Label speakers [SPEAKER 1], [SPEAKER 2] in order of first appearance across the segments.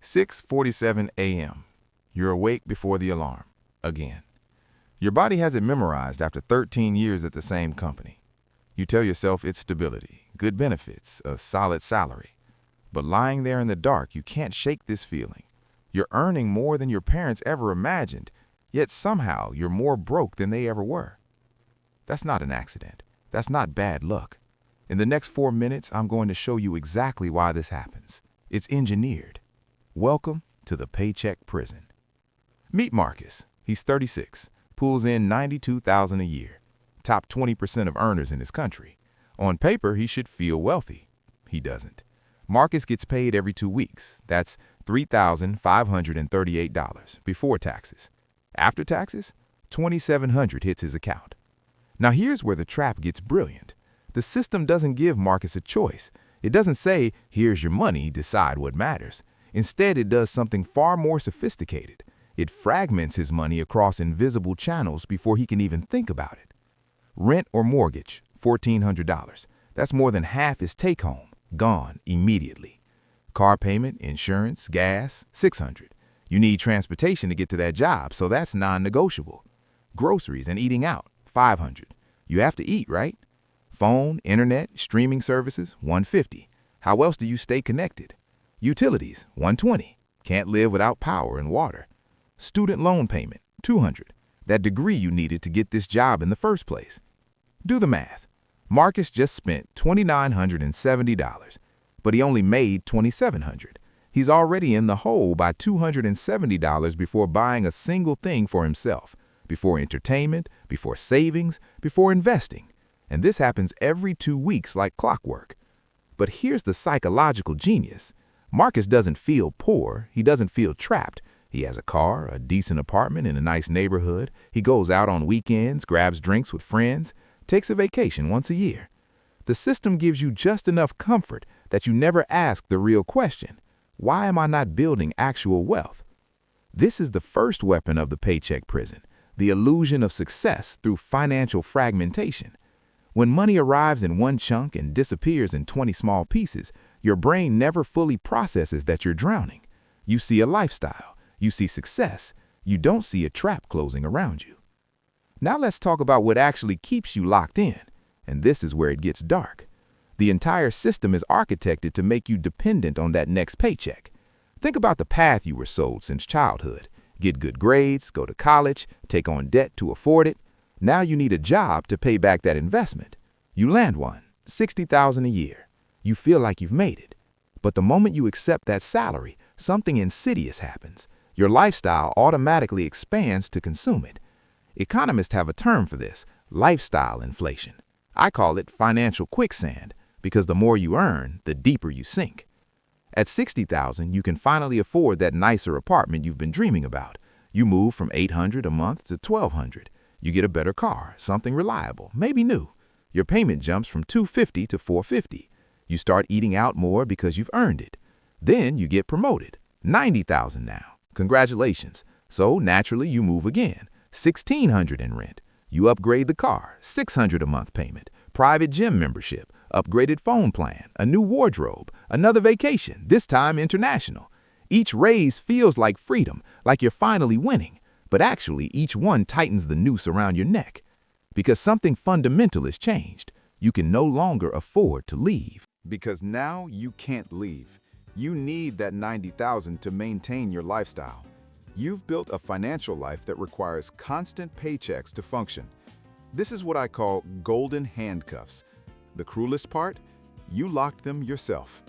[SPEAKER 1] 6:47 a.m. You're awake before the alarm. Again. Your body has it memorized after 13 years at the same company. You tell yourself it's stability, good benefits, a solid salary. But lying there in the dark, you can't shake this feeling. You're earning more than your parents ever imagined, yet somehow you're more broke than they ever were. That's not an accident. That's not bad luck. In the next 4 minutes, I'm going to show you exactly why this happens. It's engineered. Welcome to the Paycheck prison. Meet Marcus. He's 36, pulls in $92,000 a year, top 20% of earners in his country. On paper, he should feel wealthy. He doesn't. Marcus gets paid every 2 weeks. That's $3,538 before taxes. After taxes, $2,700 hits his account. Now here's where the trap gets brilliant. The system doesn't give Marcus a choice. It doesn't say, here's your money, decide what matters. Instead, it does something far more sophisticated. It fragments his money across invisible channels before he can even think about it. Rent or mortgage, $1,400. That's more than half his take-home, gone immediately. Car payment, insurance, gas, $600. You need transportation to get to that job, so that's non-negotiable. Groceries and eating out, $500. You have to eat, right? Phone, internet, streaming services, $150. How else do you stay connected? Utilities, $120. Can't live without power and water. Student loan payment, $200. That degree you needed to get this job in the first place. Do the math. Marcus just spent $2,970, but he only made $2,700. He's already in the hole by $270 before buying a single thing for himself, before entertainment, before savings, before investing. And this happens every 2 weeks like clockwork. But here's the psychological genius. Marcus doesn't feel poor. He doesn't feel trapped. He has a car, a decent apartment in a nice neighborhood. He goes out on weekends, grabs drinks with friends, takes a vacation once a year. The system gives you just enough comfort that you never ask the real question. Why am I not building actual wealth? This is the first weapon of the Paycheck prison, the illusion of success through financial fragmentation. When money arrives in one chunk and disappears in 20 small pieces, your brain never fully processes that you're drowning. You see a lifestyle. You see success. You don't see a trap closing around you. Now let's talk about what actually keeps you locked in. And this is where it gets dark. The entire system is architected to make you dependent on that next paycheck. Think about the path you were sold since childhood. Get good grades, go to college, take on debt to afford it. Now you need a job to pay back that investment. You land one, $60,000 a year. You feel like you've made it. But the moment you accept that salary, something insidious happens. Your lifestyle automatically expands to consume it. Economists have a term for this, lifestyle inflation. I call it financial quicksand, because the more you earn, the deeper you sink. At $60,000, you can finally afford that nicer apartment you've been dreaming about. You move from $800 a month to $1,200. You get a better car, something reliable, maybe new. Your payment jumps from $250 to $450. You start eating out more because you've earned it. Then you get promoted. $90,000 now. Congratulations. So naturally you move again. $1,600 in rent. You upgrade the car. $600 a month payment. Private gym membership. Upgraded phone plan. A new wardrobe. Another vacation, this time international. Each raise feels like freedom, like you're finally winning. But actually, each one tightens the noose around your neck. Because something fundamental has changed. You can no longer afford to leave.
[SPEAKER 2] Because now you can't leave. You need that $90,000 to maintain your lifestyle. You've built a financial life that requires constant paychecks to function. This is what I call golden handcuffs. The cruelest part? You locked them yourself.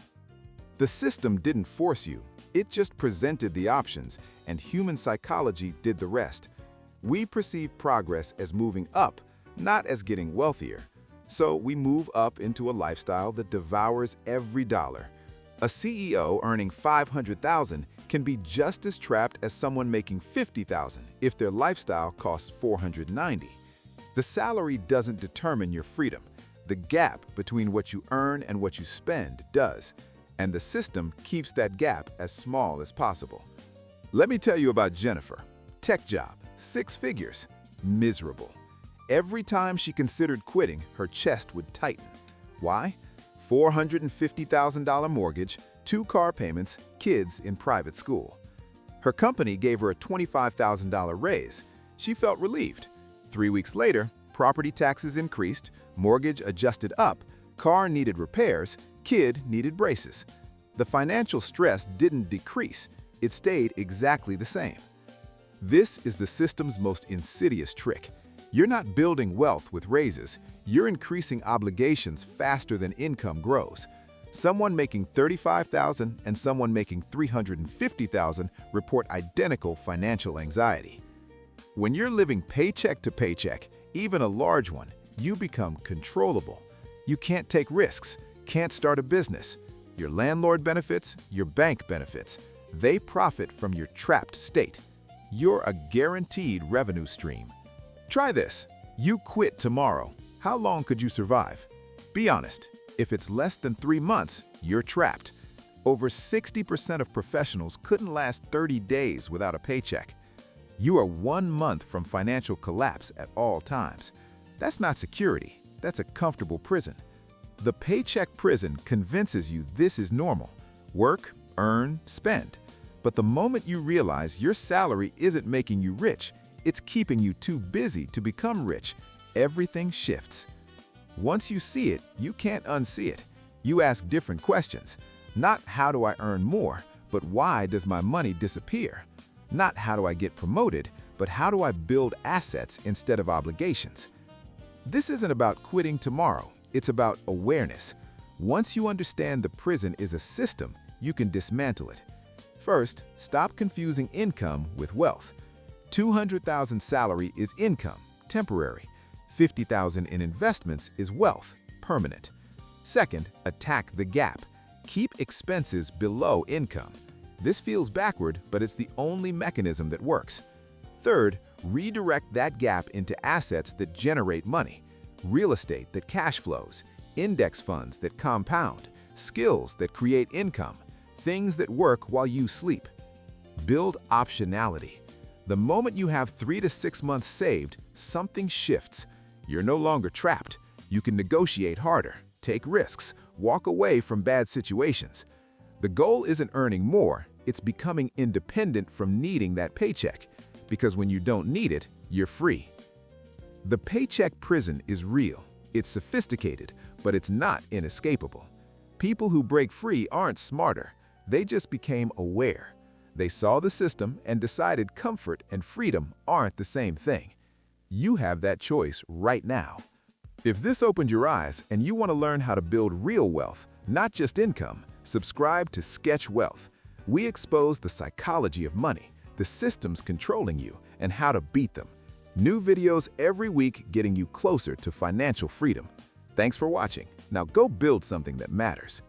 [SPEAKER 2] The system didn't force you. It just presented the options, and human psychology did the rest. We perceive progress as moving up, not as getting wealthier. So we move up into a lifestyle that devours every dollar. A CEO earning $500,000 can be just as trapped as someone making $50,000 if their lifestyle costs $490. The salary doesn't determine your freedom. The gap between what you earn and what you spend does, and the system keeps that gap as small as possible. Let me tell you about Jennifer. Tech job, 6 figures, miserable. Every time she considered quitting, her chest would tighten. Why? $450,000 mortgage, 2 car payments, kids in private school. Her company gave her a $25,000 raise. She felt relieved. 3 weeks later, property taxes increased, mortgage adjusted up, car needed repairs, kid needed braces. The financial stress didn't decrease, it stayed exactly the same. This is the system's most insidious trick. You're not building wealth with raises, you're increasing obligations faster than income grows. Someone making $35,000 and someone making $350,000 report identical financial anxiety. When you're living paycheck to paycheck, even a large one, you become controllable. You can't take risks, can't start a business. Your landlord benefits, your bank benefits. They profit from your trapped state. You're a guaranteed revenue stream. Try this. You quit tomorrow. How long could you survive? Be honest. If it's less than 3 months, you're trapped. Over 60% of professionals couldn't last 30 days without a paycheck. You are 1 month from financial collapse at all times. That's not security. That's a comfortable prison. The paycheck prison convinces you this is normal. Work, earn, spend. But the moment you realize your salary isn't making you rich, it's keeping you too busy to become rich, everything shifts. Once you see it, you can't unsee it. You ask different questions. Not how do I earn more, but why does my money disappear? Not how do I get promoted, but how do I build assets instead of obligations? This isn't about quitting tomorrow, it's about awareness. Once you understand the prison is a system, you can dismantle it. First, stop confusing income with wealth. $200,000 salary is income, temporary. $50,000 in investments is wealth, permanent. Second, attack the gap. Keep expenses below income. This feels backward, but it's the only mechanism that works. Third, redirect that gap into assets that generate money. Real estate that cash flows, index funds that compound, skills that create income, things that work while you sleep. Build optionality. The moment you have 3 to 6 months saved, something shifts. You're no longer trapped. You can negotiate harder, take risks, walk away from bad situations. The goal isn't earning more, it's becoming independent from needing that paycheck. Because when you don't need it, you're free. The paycheck prison is real. It's sophisticated, but it's not inescapable. People who break free aren't smarter. They just became aware. They saw the system and decided comfort and freedom aren't the same thing. You have that choice right now. If this opened your eyes and you want to learn how to build real wealth, not just income, subscribe to Sketch Wealth. We expose the psychology of money, the systems controlling you, and how to beat them. New videos every week getting you closer to financial freedom. Thanks for watching. Now go build something that matters.